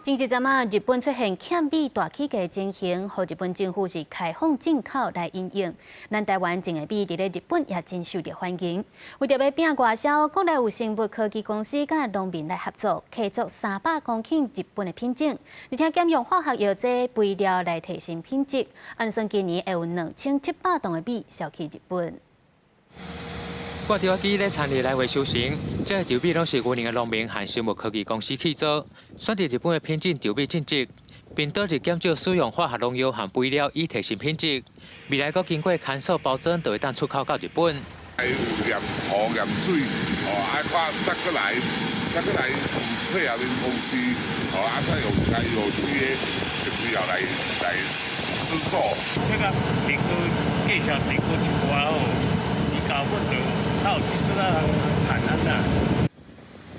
前一阵啊，日本出现欠米大起价情形，和日本政府是开放进口来应应。咱台湾种的米伫咧日本也真受到欢迎。为着要拼外销，国内有生物科技公司甲农民来合作，合作300公顷日本的品种，而且减用化学药剂肥料来提升品质。按算今年会有2700吨的米销去日本。 挂钓机咧参与来回修成，这个稻米拢是牛年的农民和生物科技公司去做，选择日本的品种稻米种植，并导入减少使用化学农药和肥料，以提升品质。未来佫经过看守包装，就会当出口到日本。还有验土、验水，爱看再过来配合恁公司，再用一个有机的肥料来施作。这个评估介绍评估一寡后，伊搞稳到。 有技术啦，很难啦。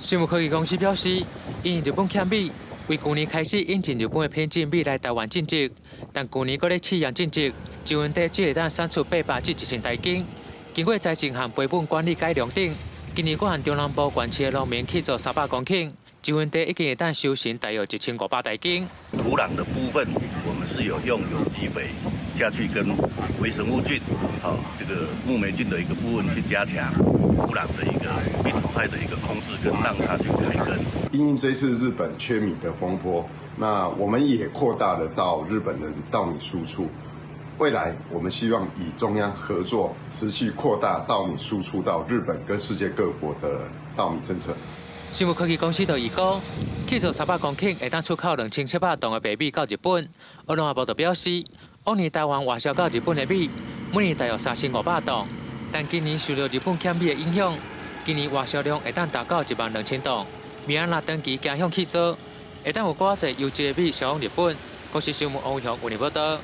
生物科技公司表示，因日本欠米，为去年开始引进日本的品种米来台湾种植，但去年搁咧试验种植，一温地只会当产出800至1000台斤。经过栽种和培本管理改良等，今年我和中南部县市的农民去做300公顷，一温地已经会当收成大约1500台斤。土壤的部分，我们是有用有机肥下去跟微生物菌，这个木霉菌的一个部分去加强土壤的一个病虫害的一个控制，跟让它去开根。因应这次日本缺米的风波，那我们也扩大了到日本的稻米输出。未来我们希望以中央合作，持续扩大稻米输出到日本跟世界各国的稻米政策。 生物科技公司就预估，去做300公顷会当出口2700吨的白米到日本。而农业部就表示，往年台湾外销到日本的米，每年大约3500吨，但今年受到日本欠米的影响，今年外销量会当达到12000吨。米安那长期加向去做，会当有寡济优质的米销往日本。国视新闻王伟雄为你报道。